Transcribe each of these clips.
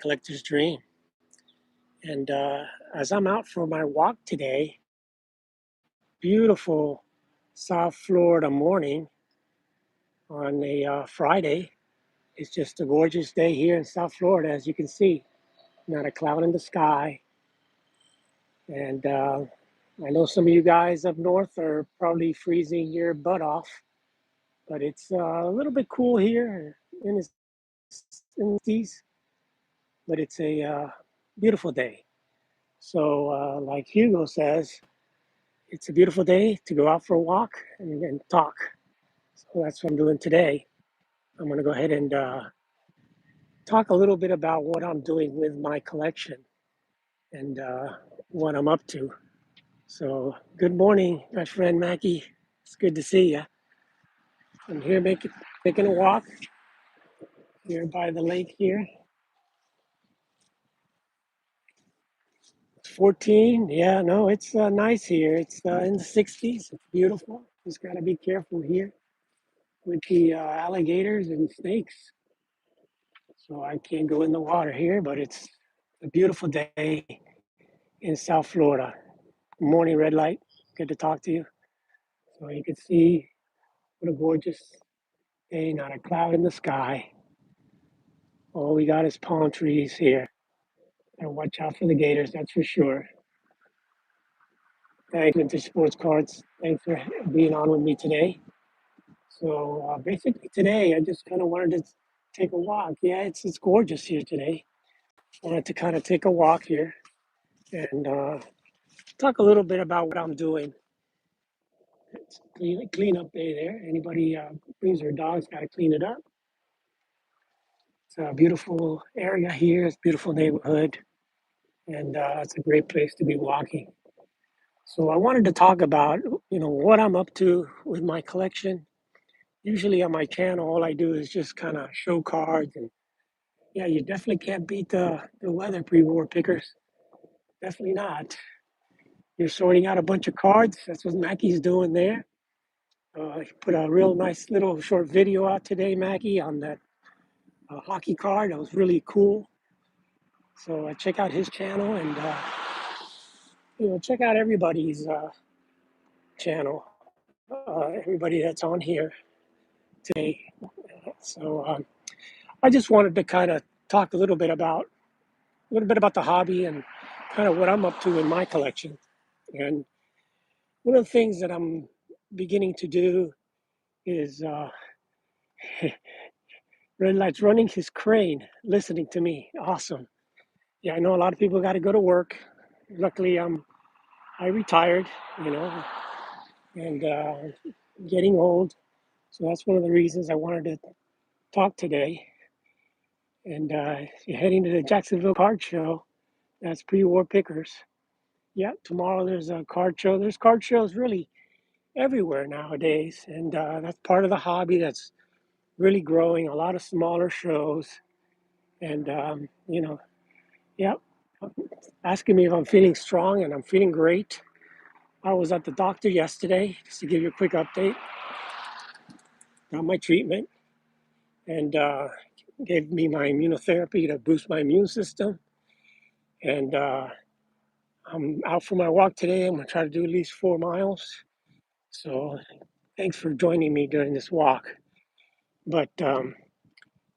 collector's dream. And as I'm out for my walk today, beautiful South Florida morning on a Friday. It's just a gorgeous day here in South Florida, as you can see. Not a cloud in the sky. And I know some of you guys up north are probably freezing your butt off, but it's a little bit cool here in the East, but it's a beautiful day. So, like Hugo says, it's a beautiful day to go out for a walk and talk. So that's what I'm doing today. I'm going to go ahead and talk a little bit about what I'm doing with my collection and what I'm up to. So, good morning, my friend Mackie. It's good to see you. I'm here making a walk here by the lake here. It's 14. Yeah, no, it's nice here. It's in the 60s. It's beautiful. Just got to be careful here with the alligators and snakes. So I can't go in the water here, but it's a beautiful day in South Florida. Morning red light. Good to talk to you. So you can see what a gorgeous day, not a cloud in the sky. All we got is palm trees here. And watch out for the gators, that's for sure. Thanks, Vintage Sports Cards. Thanks for being on with me today. So basically today, I just kind of wanted to take a walk. Yeah, it's gorgeous here today. Wanted to kind of take a walk here and talk a little bit about what I'm doing. It's clean up day there. Anybody brings their dogs, got to clean it up. It's a beautiful area here. It's a beautiful neighborhood, and it's a great place to be walking. So I wanted to talk about, what I'm up to with my collection. Usually on my channel, all I do is just kind of show cards, and yeah, you definitely can't beat the weather pre-war pickers. Definitely not. You're sorting out a bunch of cards. That's what Mackie's doing there. He put a real nice little short video out today, Mackie, on that hockey card. That was really cool. So check out his channel and check out everybody's channel. Everybody that's on here today. So I just wanted to kind of talk a little bit about the hobby and kind of what I'm up to in my collection. And one of the things that I'm beginning to do is Red Light's running his crane, listening to me. Awesome. Yeah, I know a lot of people got to go to work. Luckily, I retired, you know, and getting old. So that's one of the reasons I wanted to talk today. And heading to the Jacksonville Card Show. That's pre-war pickers. Yeah, tomorrow there's a card show. There's card shows really everywhere nowadays, and that's part of the hobby that's really growing. A lot of smaller shows, and yeah. Asking me if I'm feeling strong, and I'm feeling great. I was at the doctor yesterday, just to give you a quick update. Got my treatment, and gave me my immunotherapy to boost my immune system. And I'm out for my walk today. I'm gonna try to do at least 4 miles. So thanks for joining me during this walk. But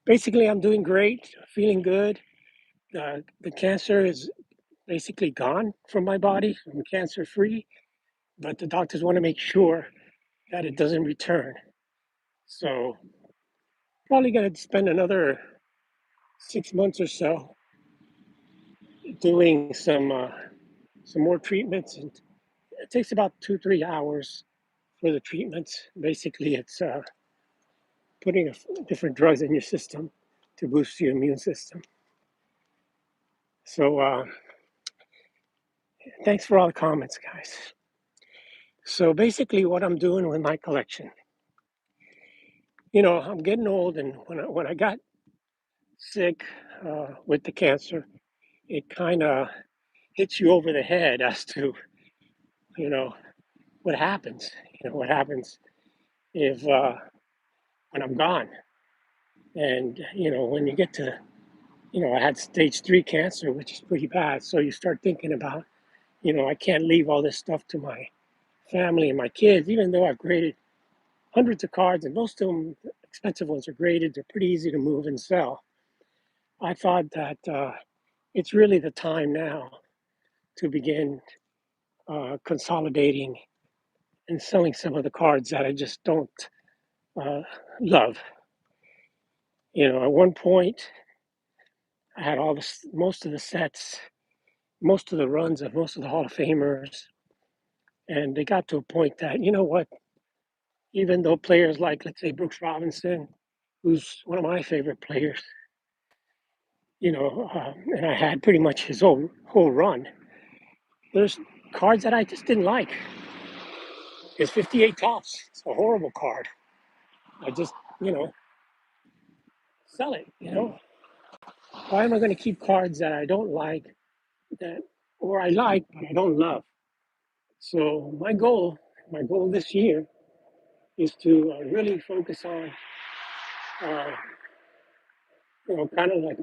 basically, I'm doing great, feeling good. The cancer is basically gone from my body. I'm cancer free, but the doctors want to make sure that it doesn't return. So probably going to spend another 6 months or so doing some more treatments, and it takes about 2-3 hours for the treatments. Basically, it's putting different drugs in your system to boost your immune system. So thanks for all the comments, guys. So basically, what I'm doing with my collection, I'm getting old, and when I got sick with the cancer, it kind of hits you over the head as to you know what happens. What happens if when I'm gone, and when you get to I had stage 3 cancer, which is pretty bad. So you start thinking about, I can't leave all this stuff to my family and my kids, even though I've graded hundreds of cards, and most of them, expensive ones, are graded. They're pretty easy to move and sell. I thought that it's really the time now to begin consolidating and selling some of the cards that I just don't uh, love. At one point, I had most of the sets, most of the runs of most of the Hall of Famers, and they got to a point that, you know what, even though players like, let's say, Brooks Robinson, who's one of my favorite players, and I had pretty much his whole run. There's cards that I just didn't like. His 58 tops. It's a horrible card. I just, sell it. Why am I going to keep cards that I don't like, that, or I like but I don't love? So my goal this year is to really focus on, uh, kind of like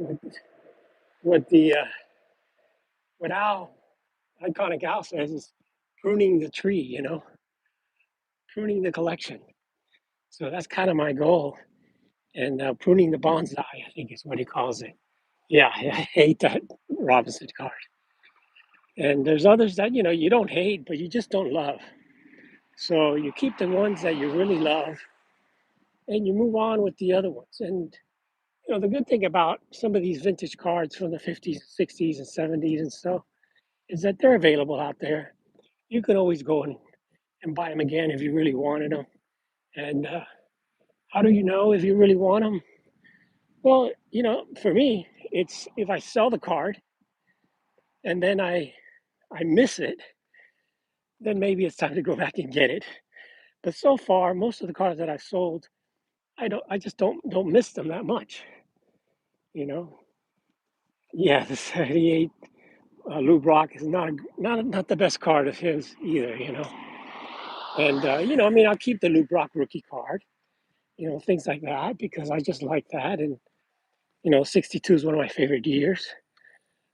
what the what Al, iconic Al says, is pruning the tree. Pruning the collection. So that's kind of my goal. And pruning the bonsai, I think is what he calls it. Yeah, I hate that Robinson card. And there's others that, you don't hate, but you just don't love. So you keep the ones that you really love and you move on with the other ones. And, the good thing about some of these vintage cards from the 50s, 60s, and 70s and stuff is that they're available out there. You can always go and buy them again if you really wanted them. And how do you know if you really want them? Well, for me, it's if I sell the card and then I miss it, then maybe it's time to go back and get it. But so far, most of the cards that I've sold, I just don't miss them that much. You know, yeah, the '78 Lou Brock is not the best card of his either. And I mean, I'll keep the Lou Brock rookie card, things like that, because I just like that. And 62 is one of my favorite years.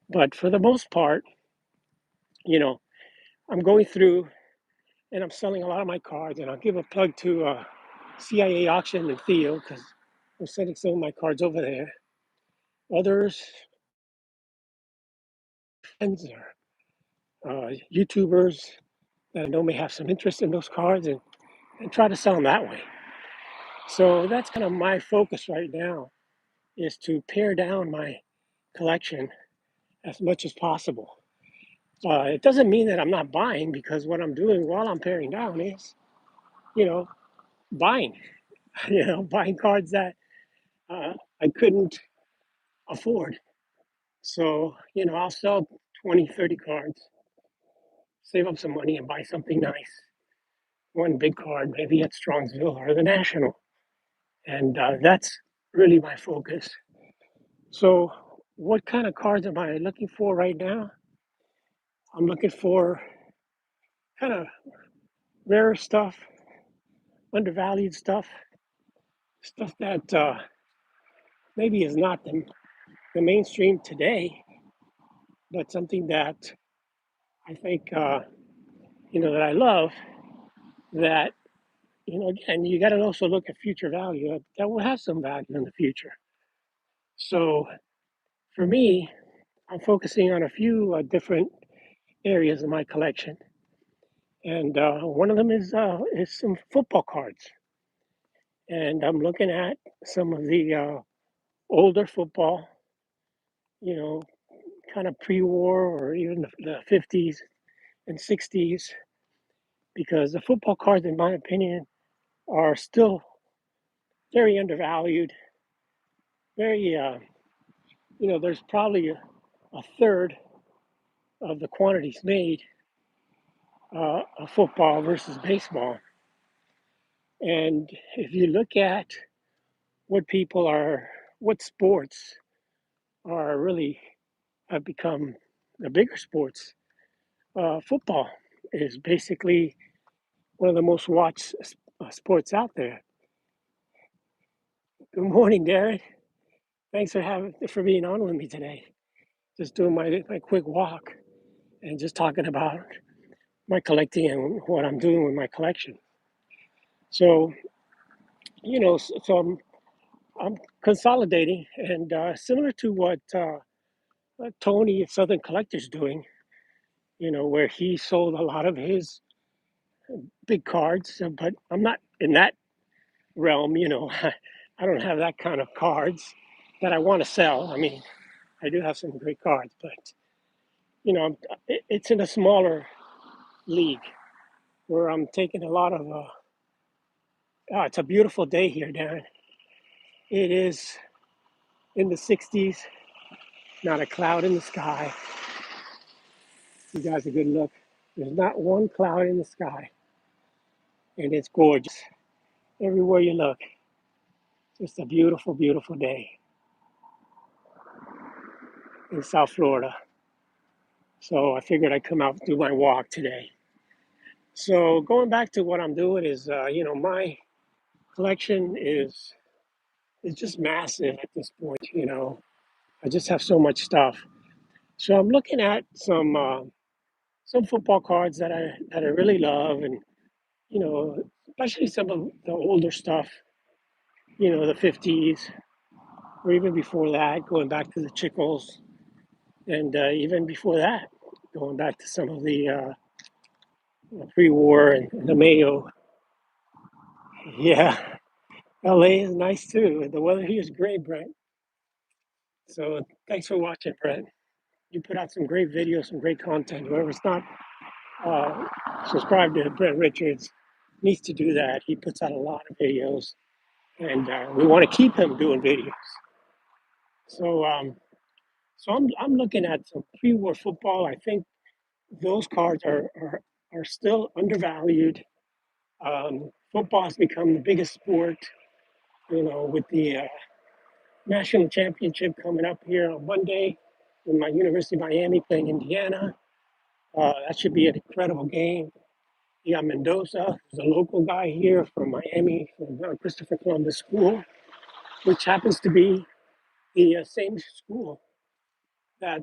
But for the most part, you know, I'm going through and I'm selling a lot of my cards. And I'll give a plug to CIA Auction and Theo, because I'm sending some of my cards over there. Others, friends or YouTubers that I know may have some interest in those cards, and try to sell them that way. So that's kind of my focus right now, is to pare down my collection as much as possible. It doesn't mean that I'm not buying, because what I'm doing while I'm paring down is, you know, buying, buying cards that I couldn't afford. So, I'll sell 20, 30 cards, save up some money and buy something nice. One big card, maybe at Strongsville or the National. And that's really my focus. So, what kind of cards am I looking for right now? I'm looking for kind of rare stuff, undervalued stuff that maybe is not the mainstream today, but something that I think, that I love, that, again, you got to also look at future value, that will have some value in the future. So for me, I'm focusing on a few different areas of my collection. And one of them is some football cards. And I'm looking at some of the older football, you know, kind of pre-war, or even the 50s and 60s, because the football cards, in my opinion, are still very undervalued. Very, there's probably a third of the quantities made of football versus baseball. And if you look at what sports are really have become the bigger sports, football is basically one of the most watched sports out there. Good morning, Darren. Thanks for being on with me today. Just doing my quick walk and just talking about my collecting and what I'm doing with my collection. So, I'm consolidating and similar to what Tony at Southern Collector's doing, where he sold a lot of his big cards, but I'm not in that realm. I don't have that kind of cards that I want to sell. I mean, I do have some great cards, but it's in a smaller league where I'm taking a lot of. It's a beautiful day here, Darren. It is in the 60s, not a cloud in the sky. You guys a good look. There's not one cloud in the sky, and it's gorgeous everywhere you look. Just a beautiful, beautiful day in South Florida. So I figured I'd come out and do my walk today. So going back to what I'm doing is, my collection is just massive at this point. I just have so much stuff. So I'm looking at some football cards that I really love, and especially some of the older stuff. The '50s, or even before that, going back to the Chickles, and even before that, going back to some of the pre-war and the Mayo. Yeah, LA is nice too. The weather here is great, Brent. So thanks for watching, Brent. You put out some great videos, some great content. Whoever's not uh, subscribed to Brent Richards needs to do that. He puts out a lot of videos, and we want to keep him doing videos. So, I'm looking at some pre-war football. I think those cards are still undervalued. Football has become the biggest sport. With the national championship coming up here on Monday, with my University of Miami playing Indiana. That should be an incredible game. You got Mendoza, who's a local guy here from Miami, from Christopher Columbus School, which happens to be the same school that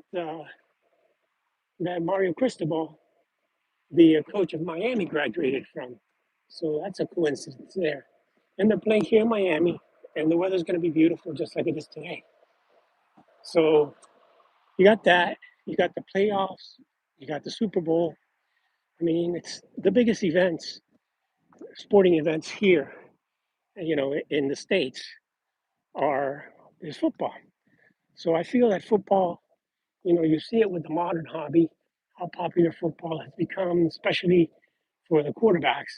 that Mario Cristobal, the coach of Miami, graduated from. So that's a coincidence there. And they're playing here in Miami, and the weather's going to be beautiful, just like it is today. So you got that. You got the playoffs. You got the Super Bowl. I mean, it's the biggest events, sporting events here, in the States are is football. So I feel that football, you see it with the modern hobby, how popular football has become, especially for the quarterbacks.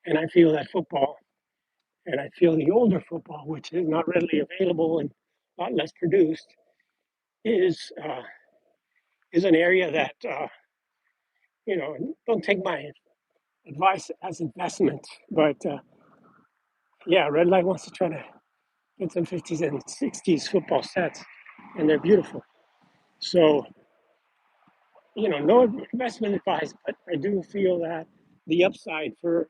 And I feel that football, and I feel the older football, which is not readily available and a lot less produced, is uh, is an area that don't take my advice as investment, but yeah, Red Light wants to try to get some '50s and '60s football sets, and they're beautiful. So no investment advice, but I do feel that the upside for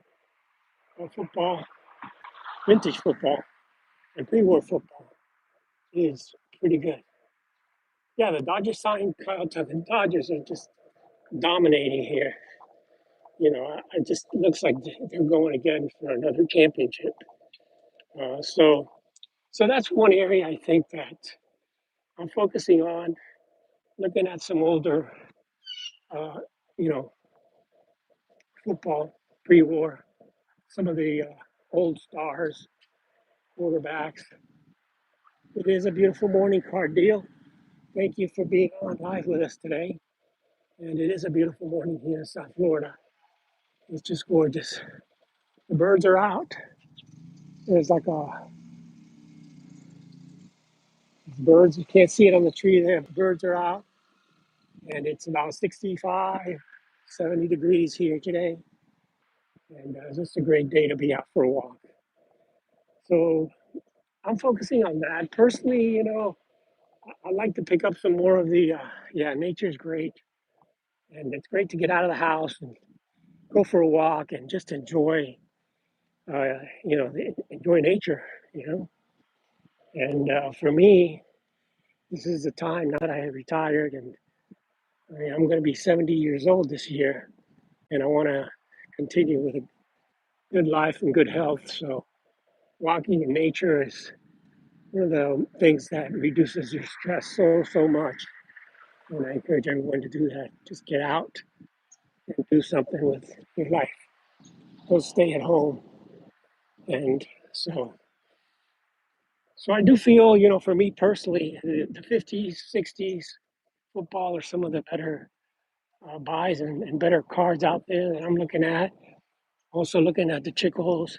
football, vintage football, and pre-war football is pretty good. Yeah, the Dodgers signed Kyle Tucker. The Dodgers are just dominating here. It just looks like they're going again for another championship. So, that's one area I think that I'm focusing on, looking at some older, uh, you know, football pre-war, some of the old stars, quarterbacks. It is a beautiful morning, card deal. Thank you for being on live with us today. And it is a beautiful morning here in South Florida. It's just gorgeous. The birds are out. There's like birds. You can't see it on the tree there. The birds are out. And it's about 65, 70 degrees here today. And it's just a great day to be out for a walk. So I'm focusing on that. Personally, I like to pick up some more of the, yeah, nature's great. And it's great to get out of the house and go for a walk and just enjoy, enjoy nature, you know. And for me, this is the time now that I have retired, and I'm going to be 70 years old this year, and I want to continue with a good life and good health. So walking in nature is one of the things that reduces your stress so much. And I encourage everyone to do that. Just get out and do something with your life. Don't stay at home. And so, so I do feel, for me personally, the 50s, 60s football are some of the better buys and better cards out there that I'm looking at. Also looking at the Chickles.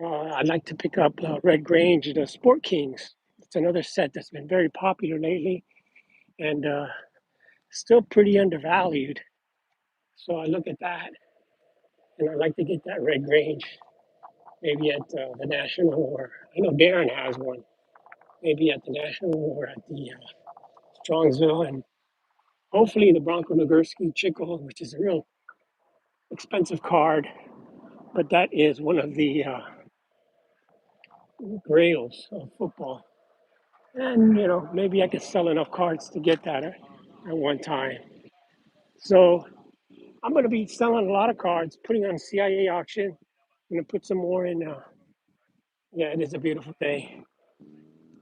I'd like to pick up Red Grange, the Sport Kings. It's another set that's been very popular lately and still pretty undervalued. So I look at that and I'd like to get that Red Grange, maybe at the National, or I know Darren has one, maybe at the National or at the Strongsville, and hopefully the Bronco Nagurski Chickle, which is a real expensive card, but that is one of the grails of football. And maybe I could sell enough cards to get that at one time. So I'm going to be selling a lot of cards, putting on CIA auction. I'm going to put some more in. Yeah, it is a beautiful day.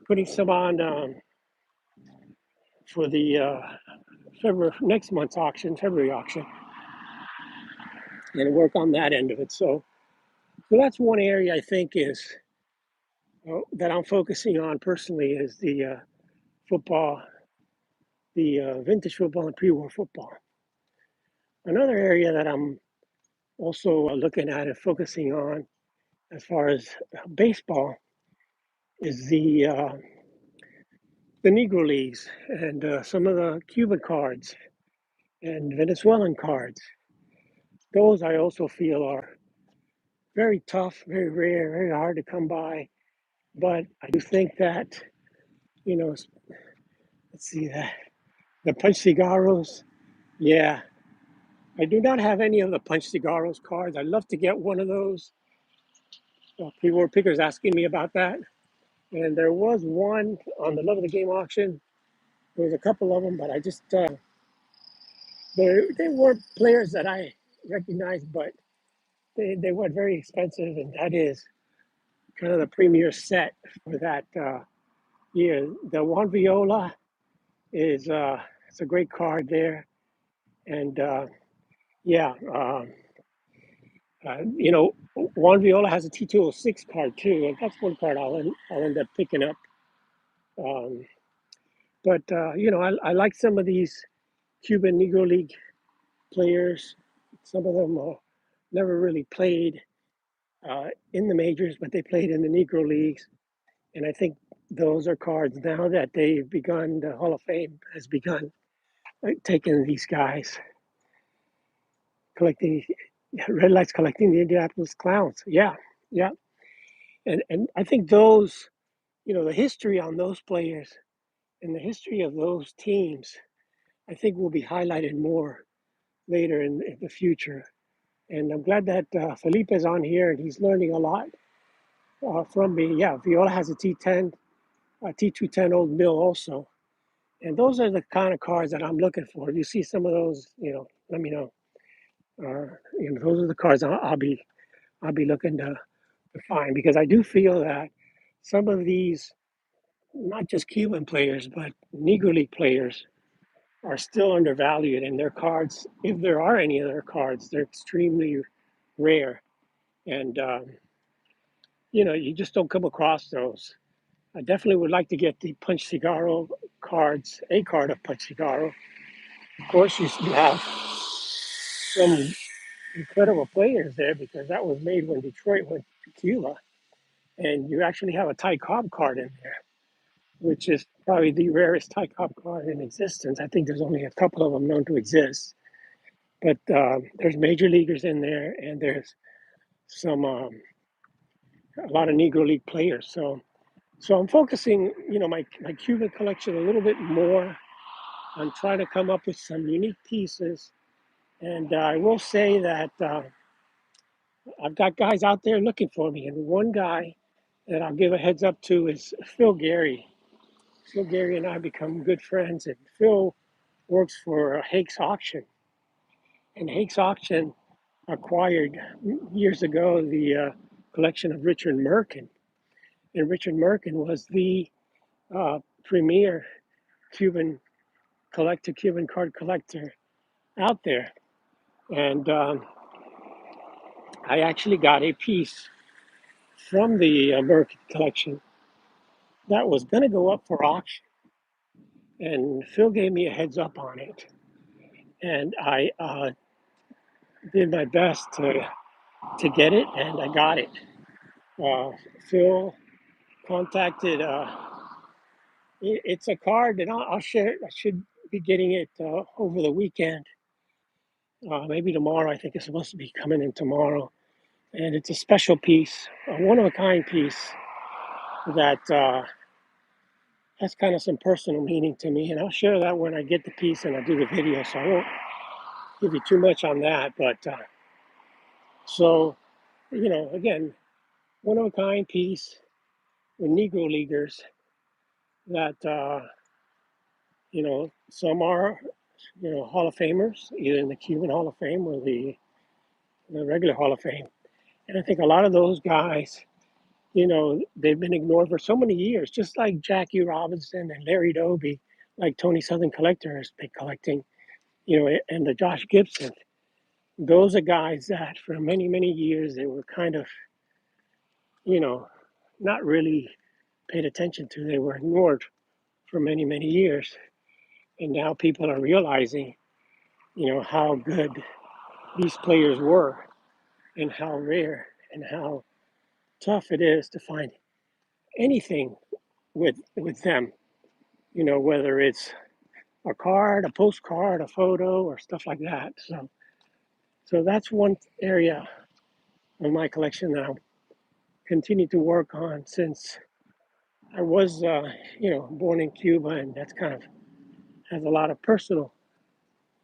Putting some on for the February next month's auction, February auction, and work on that end of it. So that's one area I think is that I'm focusing on personally is the football, the vintage football and pre-war football. Another area that I'm also looking at and focusing on as far as baseball is the Negro Leagues and some of the Cuban cards and Venezuelan cards. Those I also feel are very tough, very rare, very hard to come by. But I do think that, you know, let's see that the Punch Cigarros. Yeah, I do not have any of the Punch Cigarros cards. I'd love to get one of those. People were pickers asking me about that. And there was one on the Love of the Game auction. There was a couple of them, but I just they weren't players that I recognized, but they were very expensive, and that is kind of the premier set for that year. The Juan Viola is it's a great card there, and yeah, Juan Viola has a T206 card too, and that's one card I'll end up picking up. Um, but I like some of these Cuban Negro League players. Some of them never really played in the majors, but they played in the Negro Leagues. And I think those are cards now that they've begun, the Hall of Fame has begun taking these guys, collecting red lights, collecting the Indianapolis Clowns. Yeah, yeah. And I think those, the history on those players and the history of those teams, I think will be highlighted more later in the future. And I'm glad that Felipe is on here and he's learning a lot from me. Yeah, Viola has a T10, a T210 Old Mill also. And those are the kind of cards that I'm looking for. If you see some of those, let me know. Those are the cards I'll be looking to find because I do feel that some of these, not just Cuban players, but Negro League players are still undervalued, and their cards, if there are any of their cards, they're extremely rare. And you just don't come across those. I definitely would like to get the Punch Cigarro cards, a card of Punch Cigarro. Of course, you have some incredible players there because that was made when Detroit went to Cuba. And you actually have a Ty Cobb card in there, which is probably the rarest Ty Cobb card in existence. I think there's only a couple of them known to exist. But there's major leaguers in there, and there's some a lot of Negro League players. So I'm focusing, my Cuban collection a little bit more on trying to come up with some unique pieces. And I will say that I've got guys out there looking for me, and one guy that I'll give a heads up to is Phil Gary. Phil Gary and I become good friends, and Phil works for Hake's Auction, and Hake's Auction acquired years ago the collection of Richard Merkin, and Richard Merkin was the premier Cuban Cuban card collector out there. And I actually got a piece from the Merkin collection that was going to go up for auction. And Phil gave me a heads up on it. And I did my best to get it, and I got it. Uh, Phil contacted, it's a card, and I'll share it. I should be getting it over the weekend. Maybe tomorrow. I think it's supposed to be coming in tomorrow. And it's a special piece, a one of a kind piece that has kind of some personal meaning to me. And I'll share that when I get the piece and I do the video. So I won't give you too much on that. But so, again, one of a kind piece with Negro Leaguers that, some are, Hall of Famers, either in the Cuban Hall of Fame or the regular Hall of Fame. And I think a lot of those guys, they've been ignored for so many years, just like Jackie Robinson and Larry Doby, like Tony Southern Collector has been collecting, and the Josh Gibson. Those are guys that for many, many years, they were kind of, you know, not really paid attention to. They were ignored for many, many years. And now people are realizing, how good these players were and how rare and how tough it is to find anything with them, whether it's a card, a postcard, a photo, or stuff like that. So that's one area of my collection that I'll continue to work on since I was, born in Cuba, and that's kind of has a lot of personal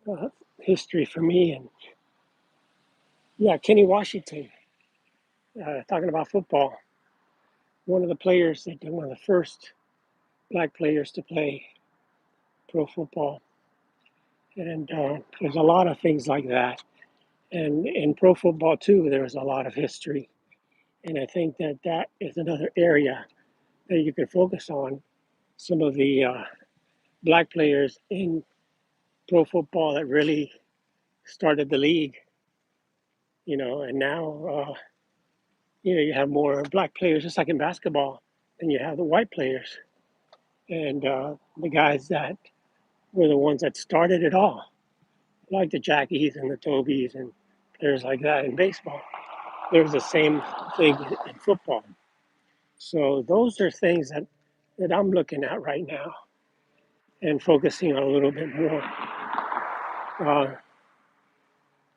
uh, history for me. And yeah, Kenny Washington, talking about football, one of the players, one of the first black players to play pro football. And there's a lot of things like that. And in pro football, too, there's a lot of history. And I think that is another area that you can focus on. Some of the black players in pro football that really started the league, and now, you have more black players, just like in basketball, than you have the white players. And the guys that were the ones that started it all, like the Jackies and the Tobies and players like that in baseball. There's the same thing in football. So those are things that I'm looking at right now and focusing on a little bit more. Uh,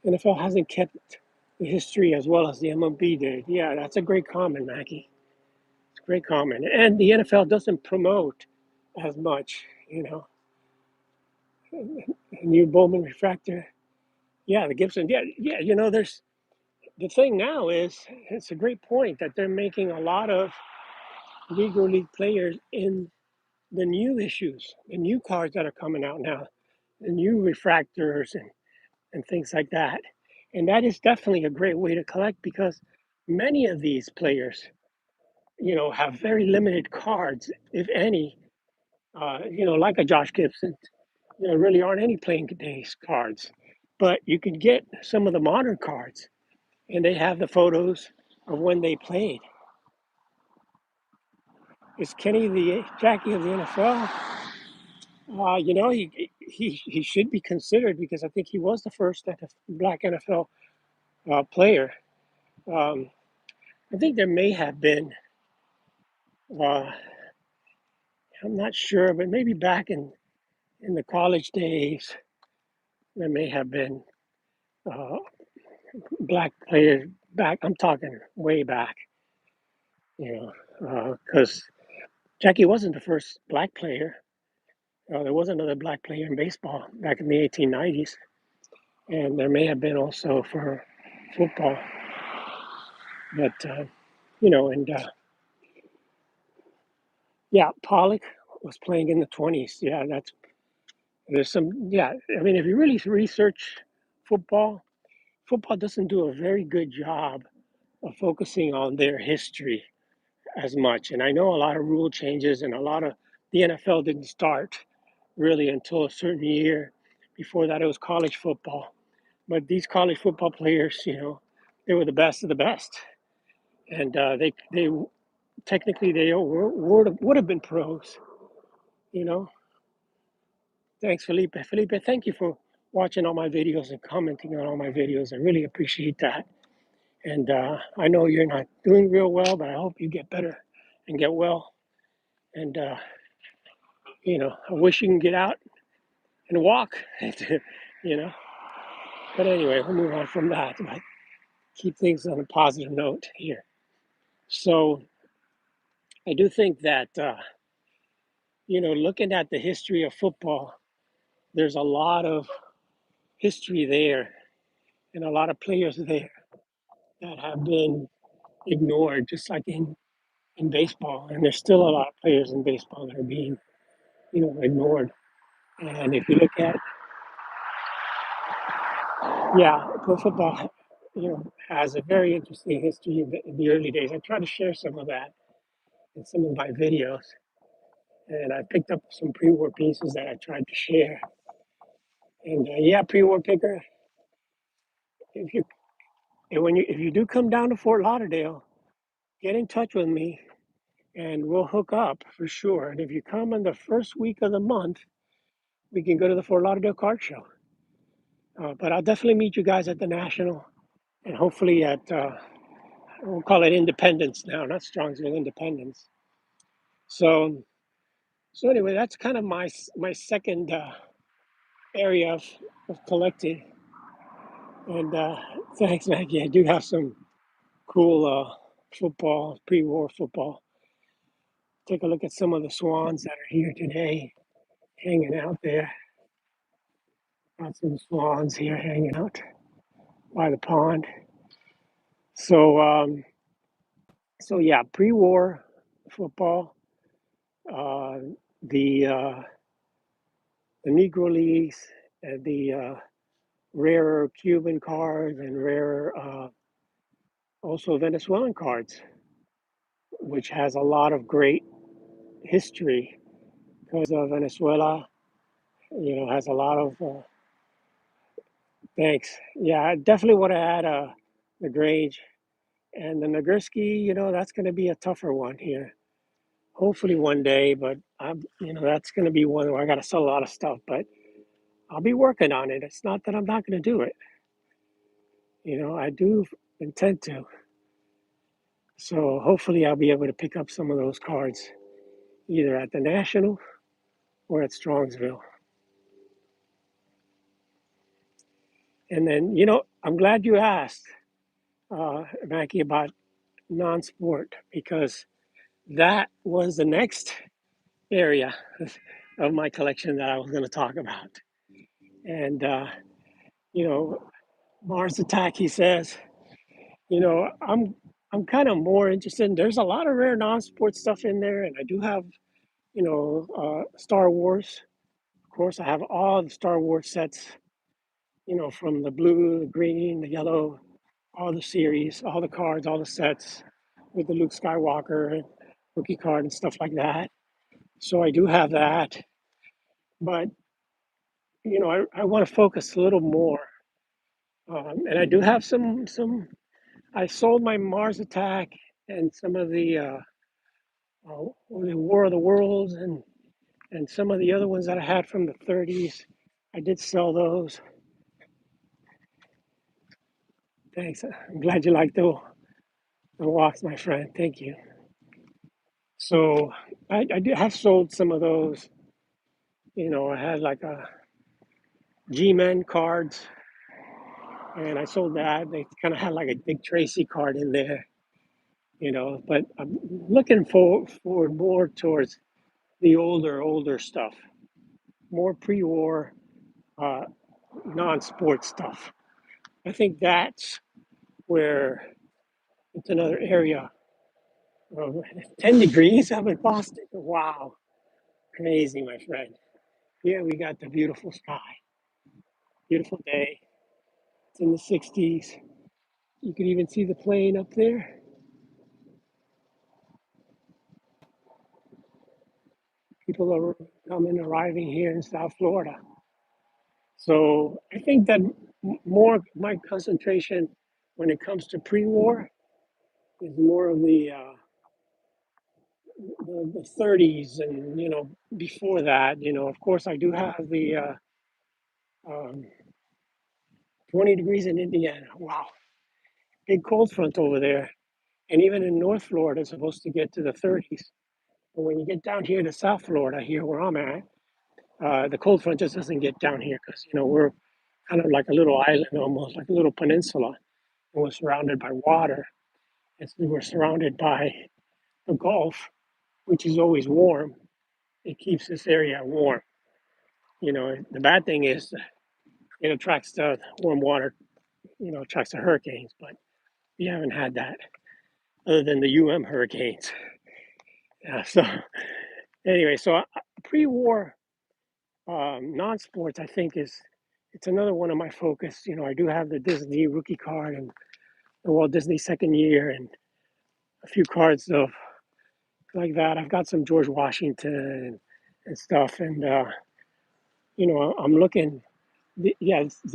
NFL hasn't kept the history as well as the MLB did. Yeah, that's a great comment, Mackie. It's a great comment. And the NFL doesn't promote as much, A new Bowman refractor. Yeah, the Gibson. Yeah, yeah. There's the thing now is it's a great point that they're making a lot of Negro League players in the new issues, the new cards that are coming out now, the new refractors and things like that. And that is definitely a great way to collect because many of these players, have very limited cards, if any, like a Josh Gibson. Really aren't any playing days cards. But you can get some of the modern cards and they have the photos of when they played. Is Kenny the Jackie of the NFL? He should be considered because I think he was the first black NFL player. Um, I think there may have been, uh, I'm not sure, but maybe back in the college days, there may have been uh, black players back. I'm talking way back, because Jackie wasn't the first black player. There was another black player in baseball back in the 1890s, and there may have been also for football. But and Yeah, Pollock was playing in the 20s. Yeah, there's some, yeah. I mean, if you really research football, football doesn't do a very good job of focusing on their history as much. And I know a lot of rule changes and a lot of the NFL didn't start really until a certain year. Before that, it was college football. But these college football players, they were the best of the best, and they technically they would have been pros. You know, thanks, Felipe. Felipe, thank you for watching all my videos and commenting on all my videos. I really appreciate that. And I know you're not doing real well, but I hope you get better and get well. And I wish you can get out and walk. you know. But anyway, we'll move on from that. But keep things on a positive note here. So I do think that looking at the history of football, there's a lot of history there and a lot of players there that have been ignored, just like in baseball. And there's still a lot of players in baseball that are being, ignored. And if you look at, yeah, pro football, has a very interesting history in the early days. I try to share some of that in some of my videos. And I picked up some pre-war pieces that I tried to share. And yeah, pre-war picker, if you if you do come down to Fort Lauderdale, get in touch with me and we'll hook up for sure. And if you come in the first week of the month, we can go to the Fort Lauderdale Card Show. But I'll definitely meet you guys at the National and hopefully at, we'll call it Independence now, not Strongsville, Independence. So anyway, that's kind of my second area of collecting. And thanks, Maggie. I do have some cool football, pre-war football. Take a look at some of the swans that are here today, hanging out there. Got some swans here hanging out by the pond. So, so yeah, pre-war football, uh, the uh, the Negro Leagues, and the rarer Cuban cards and rarer also Venezuelan cards, which has a lot of great history because Venezuela, has a lot of. Thanks. Yeah, I definitely want to add the Grange and the Nagurski. That's going to be a tougher one here. Hopefully one day, but that's going to be one where I got to sell a lot of stuff. But I'll be working on it. It's not that I'm not going to do it. I do intend to. So hopefully I'll be able to pick up some of those cards either at the National or at Strongsville. And then, I'm glad you asked, Mackie, about non-sport because that was the next area of my collection that I was going to talk about. And, you know, Mars Attack, he says, I'm kind of more interested in, there's a lot of rare non-sport stuff in there. And I do have, Star Wars. Of course, I have all the Star Wars sets, from the blue, the green, the yellow, all the series, all the cards, all the sets with the Luke Skywalker rookie card and stuff like that. So I do have that. But I want to focus a little more, and I do have some. I sold my Mars Attack and some of the War of the Worlds and some of the other ones that I had from the 30s. I did sell those. Thanks. I'm glad you liked the walks, my friend. Thank you. So I do have sold some of those. I had like a G-Men cards, and I sold that. They kind of had like a Dick Tracy card in there. But I'm looking forward more towards the older stuff, more pre-war, uh, non-sport stuff. I think that's where it's another area Oh, 10 degrees up in Boston. Wow. Crazy, my friend. Here we got the beautiful sky. Beautiful day. It's in the 60s. You can even see the plane up there. People are arriving here in South Florida. So I think that more my concentration when it comes to pre-war is more of the 30s and before that. Of course, I do have the um, 20 degrees in Indiana. Wow, big cold front over there. And even in North Florida, it's supposed to get to the 30s. But when you get down here to South Florida, here where I'm at, the cold front just doesn't get down here because we're kind of like a little island, almost like a little peninsula, and we're surrounded by water. And so we're surrounded by the Gulf, which is always warm. It keeps this area warm. The bad thing is it attracts the warm water. Attracts the hurricanes, but we haven't had that other than the hurricanes. So anyway, so pre-war non-sports, I think it's another one of my focus. I do have the Disney rookie card and the Walt Disney second year and a few cards of like that. I've got some George Washington and stuff, and I'm looking. The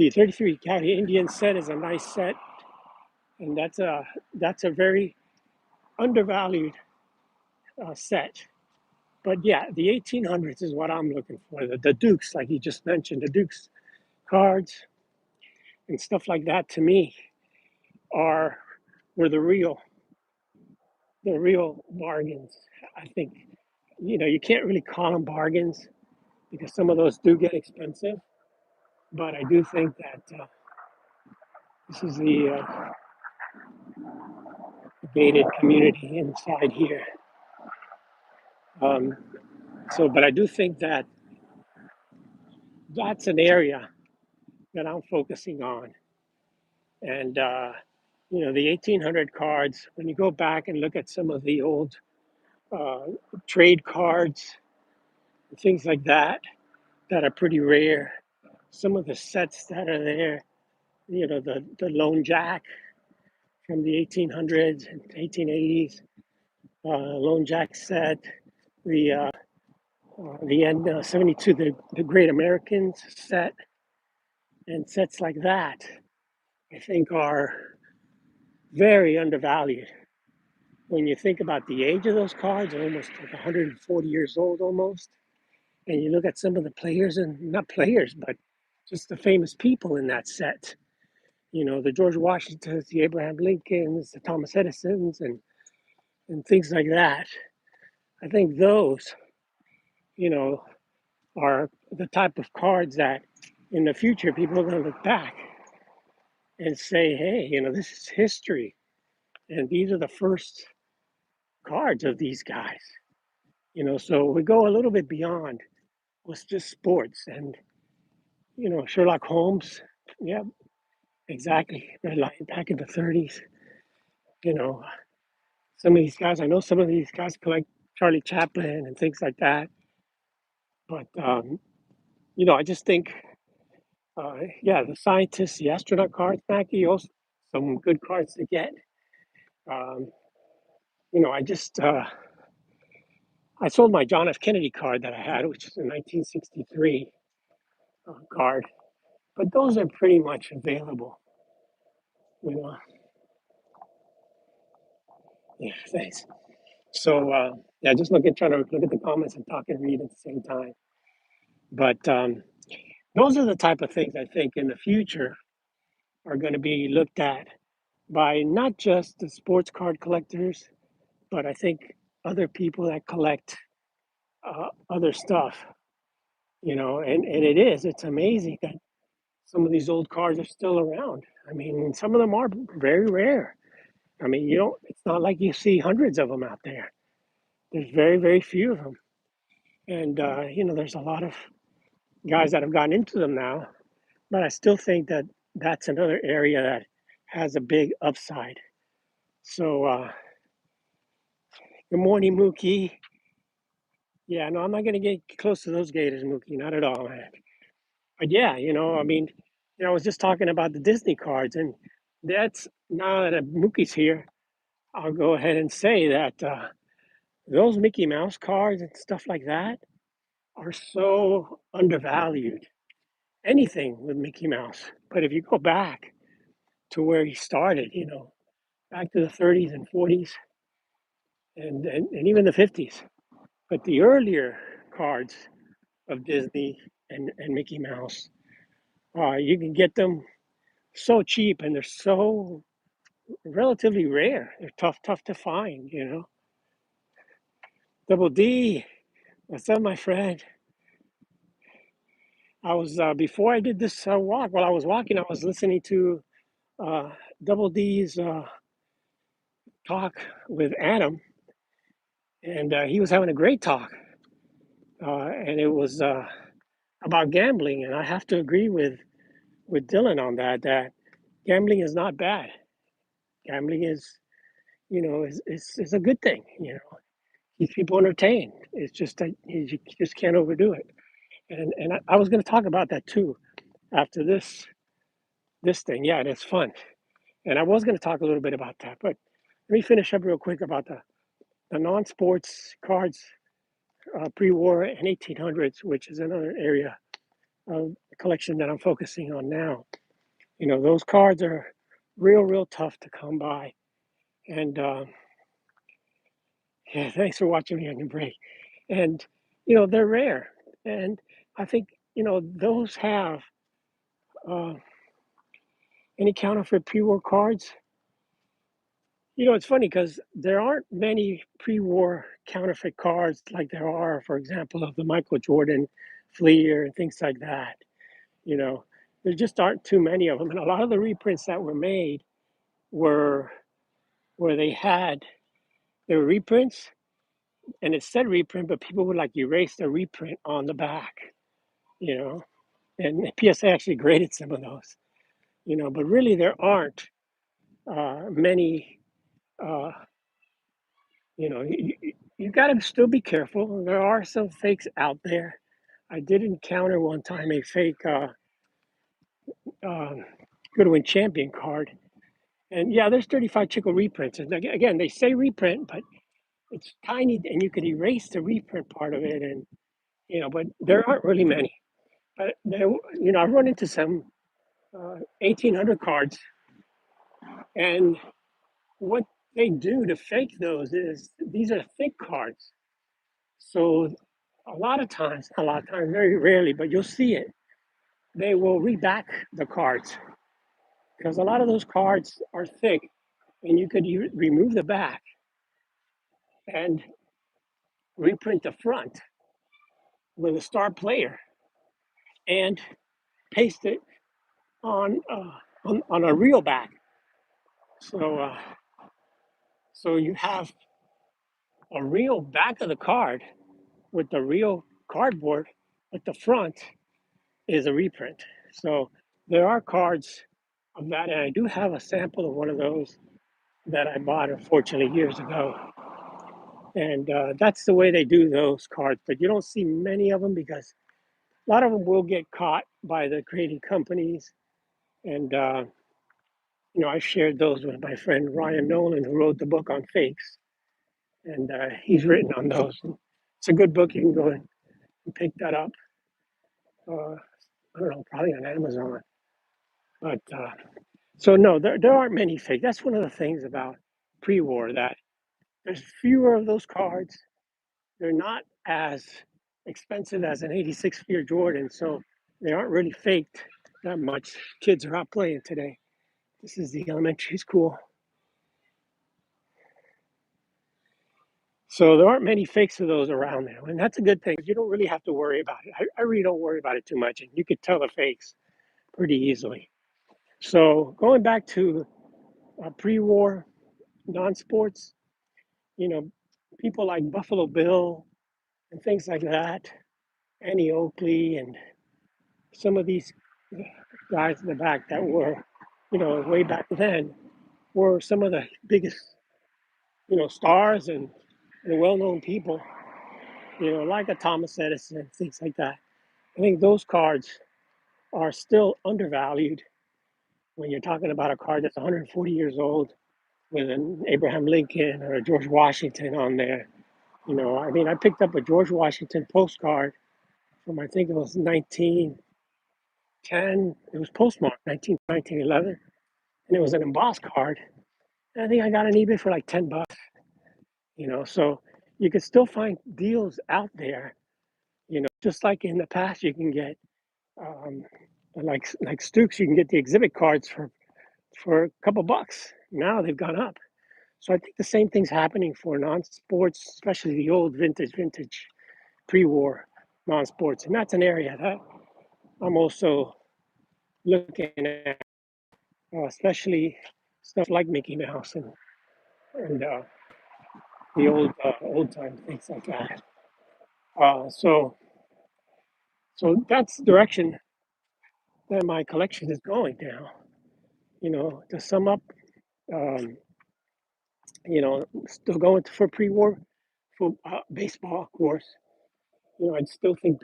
33 County Indian set is a nice set, and that's a very undervalued set. But yeah, the 1800s is what I'm looking for. The Dukes, like you just mentioned, the Dukes cards and stuff like that. To me, are were the real bargains. I think you can't really call them bargains because some of those do get expensive. But I do think that this is the gated community inside here. Um, but I do think that that's an area that I'm focusing on. And, the 1800 cards, when you go back and look at some of the old uh, trade cards, things like that are pretty rare. Some of the sets that are there, the Lone Jack from the 1800s and 1880s, Lone Jack set, the the end 72, the Great Americans set, and sets like that, I think are very undervalued. When you think about the age of those cards, they're almost like 140 years old almost. And you look at some of the players, and not players, but just the famous people in that set. The George Washingtons, the Abraham Lincolns, the Thomas Edisons, and things like that. I think those, you know, are the type of cards that in the future people are going to look back and say, hey, this is history. And these are the first cards of these guys. So we go a little bit beyond what's just sports. And, Sherlock Holmes, yeah, exactly. Red Lion back in the 30s. You know, some of these guys, I know some of these guys collect Charlie Chaplin and things like that. But, I just think, yeah, the scientists, the astronaut cards, Mackie, also some good cards to get. Um, I just, I sold my John F. Kennedy card that I had, which is a 1963 card, but those are pretty much available. You know, yeah, thanks. So, yeah, just trying to look at the comments and talk and read at the same time. But those are the type of things I think in the future are going to be looked at by not just the sports card collectors, but I think other people that collect other stuff. And it's amazing that some of these old cards are still around. I mean, some of them are very rare. I mean, it's not like you see hundreds of them out there. There's very, very few of them. And, there's a lot of guys that have gotten into them now, but I still think that that's another area that has a big upside. So, Good morning, Mookie. Yeah, no, I'm not gonna get close to those Gators, Mookie. Not at all, man. But yeah, I mean, I was just talking about the Disney cards, and that's now that Mookie's here, I'll go ahead and say that those Mickey Mouse cards and stuff like that are so undervalued. Anything with Mickey Mouse, but if you go back to where he started, back to the 30s and 40s and even the 50s, but the earlier cards of Disney and Mickey Mouse. You can get them so cheap and they're so relatively rare. They're tough to find. Double D, what's up, my friend? I was before I did this walk. While I was walking, I was listening to uh, Double D's talk with Adam, and he was having a great talk, and it was about gambling. And I have to agree with Dylan on that. That gambling is not bad. Gambling is a good thing. Keeps people entertained. It's just that you just can't overdo it. And I was going to talk about that too after this thing. Yeah, it's fun. And I was going to talk a little bit about that, but let me finish up real quick about the non-sports cards, pre-war and 1800s, which is another area of the collection that I'm focusing on now. Those cards are real tough to come by. And yeah, thanks for watching me on the break. And they're rare, and I think those have uh, any counterfeit pre-war cards. It's funny because there aren't many pre-war counterfeit cards like there are, for example, of the Michael Jordan Fleer and things like that. You know, there just aren't too many of them, and a lot of the reprints that were made were where they were reprints, and it said reprint, but people would like erase the reprint on the back. You know, and PSA actually graded some of those. But really there aren't many. Uh, you got to still be careful. There are some fakes out there. I did encounter one time a fake uh, Goodwin Champion card, and yeah, there's 35 Chickle reprints. And again, they say reprint, but it's tiny, and you could erase the reprint part of it, and but there aren't really many. But there, I've run into some 1800 cards, and what they do to fake those is these are thick cards. So a lot of times, very rarely, but you'll see it. They will reback the cards because a lot of those cards are thick, and you could remove the back and reprint the front with a star player and paste it on on a real back. So so you have a real back of the card with the real cardboard, but the front is a reprint. So there are cards of that, and I do have a sample of one of those that I bought, unfortunately, years ago. And that's the way they do those cards. But you don't see many of them because a lot of them will get caught by the grading companies. And, I shared those with my friend Ryan Nolan, who wrote the book on fakes. And he's written on those. And it's a good book. You can go and pick that up. I don't know, probably on Amazon. But so no, there aren't many fake. That's one of the things about pre-war that there's fewer of those cards. They're not as expensive as an '86 Fear Jordan, so they aren't really faked that much. Kids are out playing today. This is the elementary school, so there aren't many fakes of those around there, and that's a good thing. You don't really have to worry about it. I really don't worry about it too much, and you could tell the fakes pretty easily. So going back to pre-war non-sports, you know, people like Buffalo Bill and things like that, Annie Oakley, and some of these guys in the back that were, way back then, were some of the biggest, stars. And the well-known people, like a Thomas Edison, things like that. I think those cards are still undervalued when you're talking about a card that's 140 years old with an Abraham Lincoln or a George Washington on there. I mean, I picked up a George Washington postcard from I think it was 1910. It was postmarked 1911, and it was an embossed card. And I think I got an eBay for like $10. So you can still find deals out there. Just like in the past, you can get um, like Stooks, you can get the exhibit cards for a couple bucks. Now they've gone up. So I think the same thing's happening for non-sports, especially the old vintage pre-war non-sports, and that's an area that I'm also looking at, especially stuff like Mickey Mouse and the old time things like that. So that's the direction that my collection is going now. To sum up, um, still going for pre-war for baseball, of course. I still think